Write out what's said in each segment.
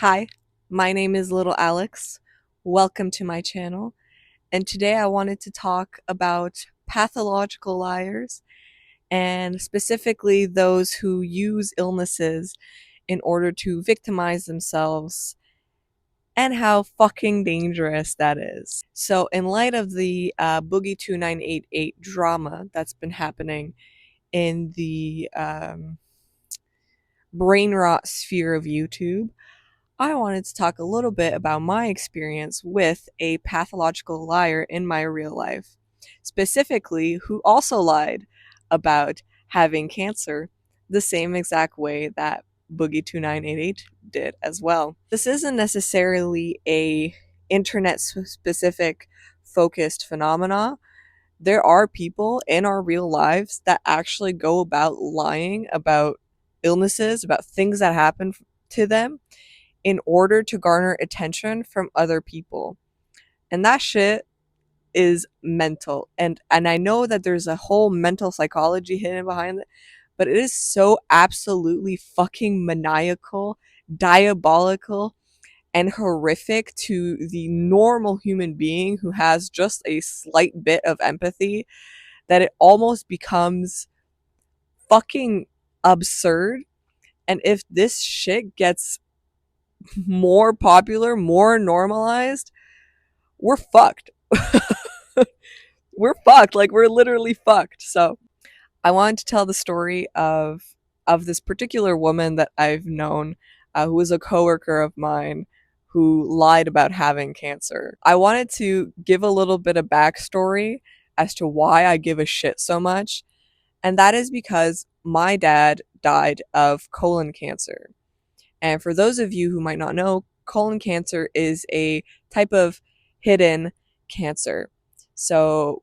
Hi, my name is Little Alex. Welcome to my channel. And today I wanted to talk about pathological liars and specifically those who use illnesses in order to victimize themselves and how fucking dangerous that is. So, in light of the boogie2988 drama that's been happening in the brain rot sphere of YouTube, I wanted to talk a little bit about my experience with a pathological liar in my real life, specifically, who also lied about having cancer the same exact way that boogie2988 did as well. This isn't necessarily a internet specific focused phenomena. There are people in our real lives that actually go about lying about illnesses, about things that happen to them in order to garner attention from other people. And that shit is mental. And I know that there's a whole mental psychology hidden behind it, but it is so absolutely fucking maniacal, diabolical, and horrific to the normal human being who has just a slight bit of empathy that it almost becomes fucking absurd. And if this shit gets more popular, more normalized, we're fucked. We're fucked. Like, we're literally fucked. So I wanted to tell the story of this particular woman that I've known, who was a coworker of mine who lied about having cancer. I wanted to give a little bit of backstory as to why I give a shit so much, and that is because my dad died of colon cancer. And for those of you who might not know, colon cancer is a type of hidden cancer. So,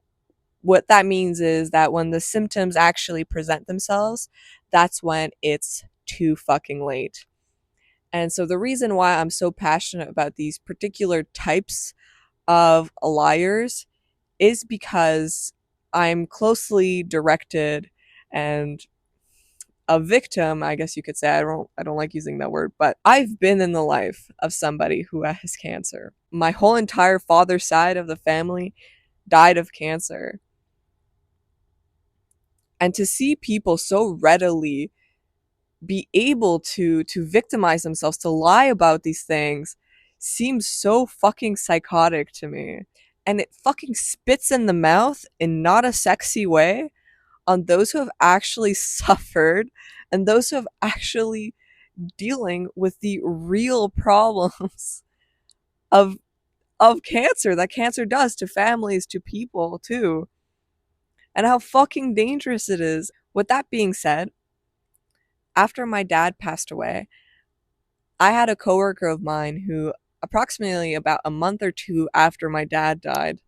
what that means is that when the symptoms actually present themselves, that's when it's too fucking late. And so, the reason why I'm so passionate about these particular types of liars is because I'm closely directed and a victim, I guess you could say. I don't like using that word, but I've been in the life of somebody who has cancer. My whole entire father's side of the family died of cancer. And to see people so readily be able to victimize themselves, to lie about these things, seems so fucking psychotic to me. And it fucking spits in the mouth in not a sexy way on those who have actually suffered and those who have actually dealing with the real problems of cancer that cancer does to families, to people too, and how fucking dangerous it is. With that being said, after my dad passed away, I had a coworker of mine who, approximately about a month or two after my dad died,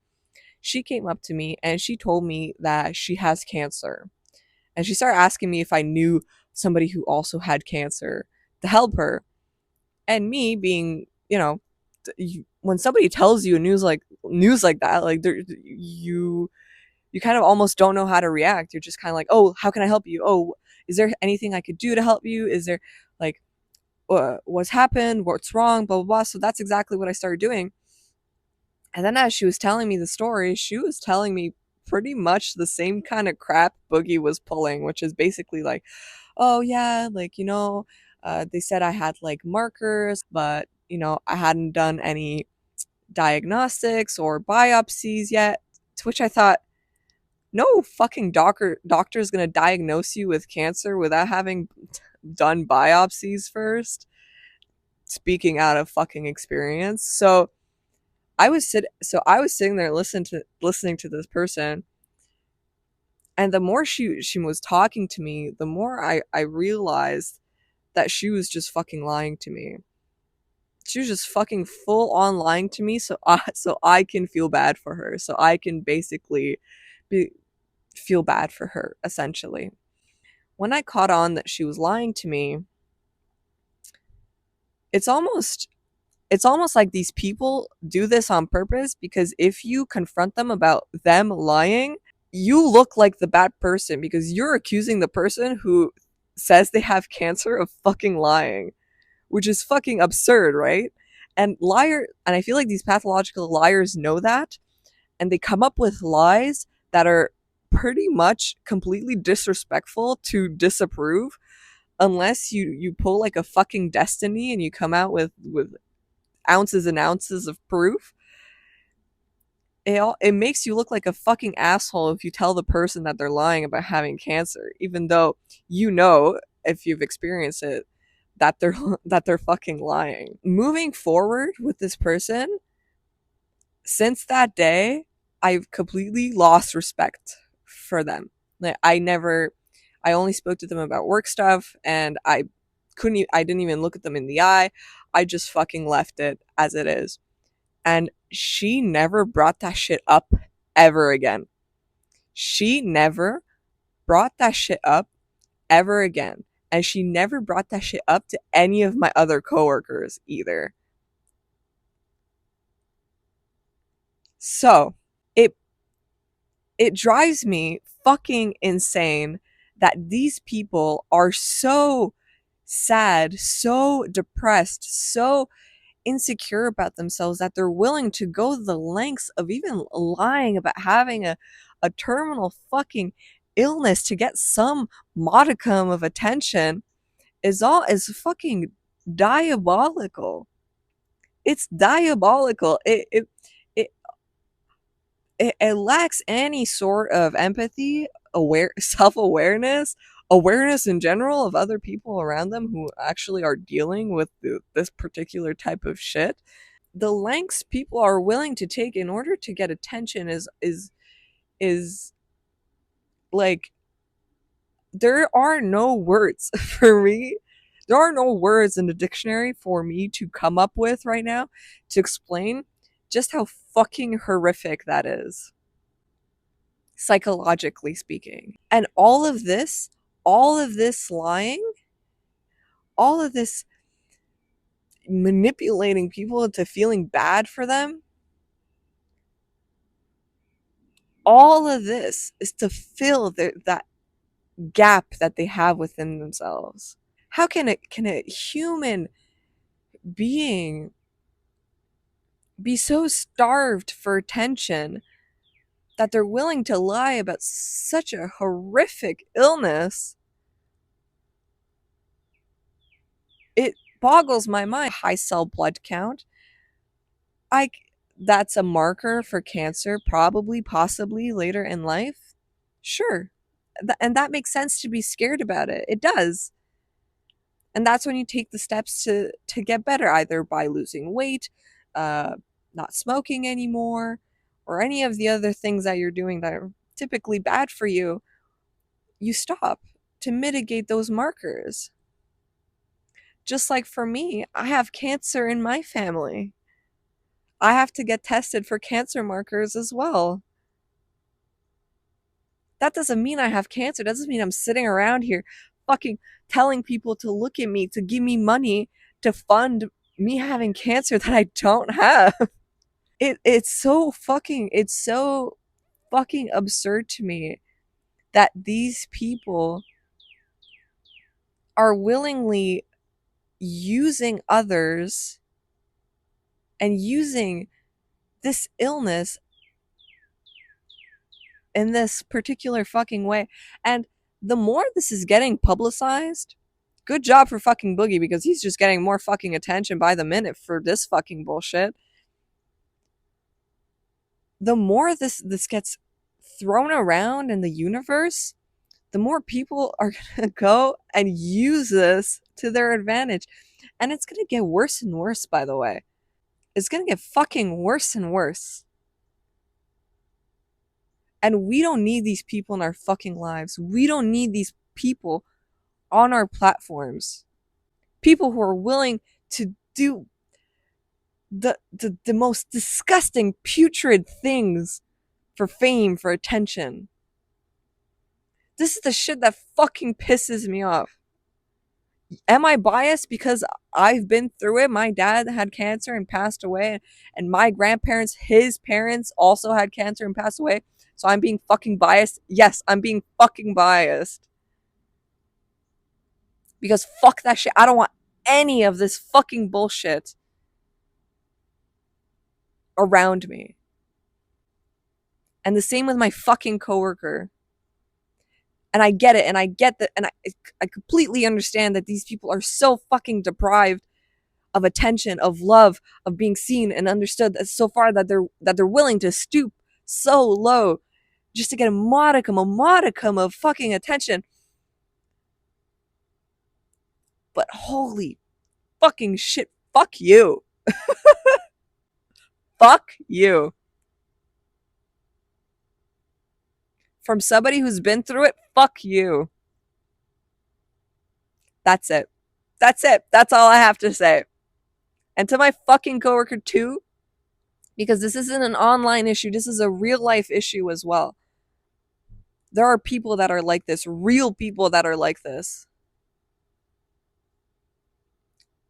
she came up to me and she told me that she has cancer. And she started asking me if I knew somebody who also had cancer to help her. And me being, when somebody tells you news like that, like you kind of almost don't know how to react. You're just kind of like, "Oh, how can I help you? Oh, is there anything I could do to help you? Is there like what's happened? What's wrong? Blah blah blah." So that's exactly what I started doing. And then as she was telling me the story, she was telling me pretty much the same kind of crap Boogie was pulling, which is basically like, "Oh yeah, like they said I had like markers, but I hadn't done any diagnostics or biopsies yet." To which I thought, no fucking doctor is gonna diagnose you with cancer without having done biopsies first. Speaking out of fucking experience. I was sitting there listening to this person, and the more she was talking to me, the more I realized that she was just fucking lying to me. She was just fucking full on lying to me, so I can feel bad for her. So I can basically be feel bad for her, essentially. When I caught on that she was lying to me, it's almost it's almost like these people do this on purpose, because if you confront them about them lying, you look like the bad person because you're accusing the person who says they have cancer of fucking lying, which is fucking absurd, right? And I feel like these pathological liars know that, and they come up with lies that are pretty much completely disrespectful to disapprove, unless you pull like a fucking destiny and you come out with ounces and ounces of proof. It makes you look like a fucking asshole if you tell the person that they're lying about having cancer, even though you know, if you've experienced it, that they're that they're fucking lying. Moving forward with this person, since that day, I've completely lost respect for them. Like I only spoke to them about work stuff, and I didn't even look at them in the eye. I just fucking left it as it is. And she never brought that shit up ever again. She never brought that shit up ever again. And she never brought that shit up to any of my other coworkers either. So, it it drives me fucking insane that these people are so sad, so depressed, so insecure about themselves that they're willing to go the lengths of even lying about having a terminal fucking illness to get some modicum of attention is fucking diabolical. It's diabolical. It it lacks any sort of empathy, self-awareness, awareness in general of other people around them who actually are dealing with this particular type of shit. The lengths people are willing to take in order to get attention is like, there are no words for me. There are no words in the dictionary for me to come up with right now to explain just how fucking horrific that is, psychologically speaking. And all of this lying, all of this manipulating people into feeling bad for them, all of this is to fill that gap that they have within themselves. How can a human being be so starved for attention that they're willing to lie about such a horrific illness? It boggles my mind. High cell blood count. I that's a marker for cancer, probably, possibly later in life. Sure. And that makes sense to be scared about it. It does. And that's when you take the steps to get better, either by losing weight, uh, not smoking anymore, or any of the other things that you're doing that are typically bad for you. You stop to mitigate those markers. Just like for me, I have cancer in my family. I have to get tested for cancer markers as well. That doesn't mean I have cancer. That doesn't mean I'm sitting around here fucking telling people to look at me, to give me money to fund me having cancer that I don't have. It's so fucking absurd to me that these people are willingly using others and using this illness in this particular fucking way. And the more this is getting publicized, good job for fucking Boogie, because he's just getting more fucking attention by the minute for this fucking bullshit. The more this gets thrown around in the universe, the more people are going to go and use this to their advantage. And it's going to get worse and worse, by the way. It's going to get fucking worse and worse. And we don't need these people in our fucking lives. We don't need these people on our platforms. People who are willing to do the most disgusting, putrid things for fame, for attention. This is the shit that fucking pisses me off. Am I biased because I've been through it? My dad had cancer and passed away, and my grandparents, his parents, also had cancer and passed away. So I'm being fucking biased. Yes, I'm being fucking biased. Because fuck that shit. I don't want any of this fucking bullshit around me. And the same with my fucking coworker. And I get it, and I get that, and I completely understand that these people are so fucking deprived of attention, of love, of being seen and understood, that so far that they're willing to stoop so low just to get a modicum of fucking attention. But holy fucking shit, fuck you. Fuck you. From somebody who's been through it, fuck you. That's it. That's it. That's all I have to say. And to my fucking coworker too, because this isn't an online issue, this is a real life issue as well. There are people that are like this, real people that are like this.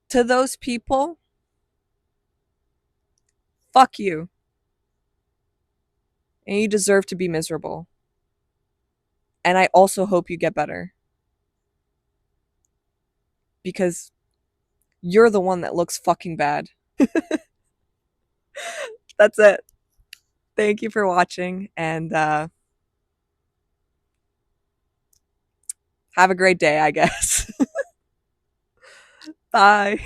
To those people, fuck you. And you deserve to be miserable. And I also hope you get better. Because you're the one that looks fucking bad. That's it. Thank you for watching, and have a great day, I guess. Bye.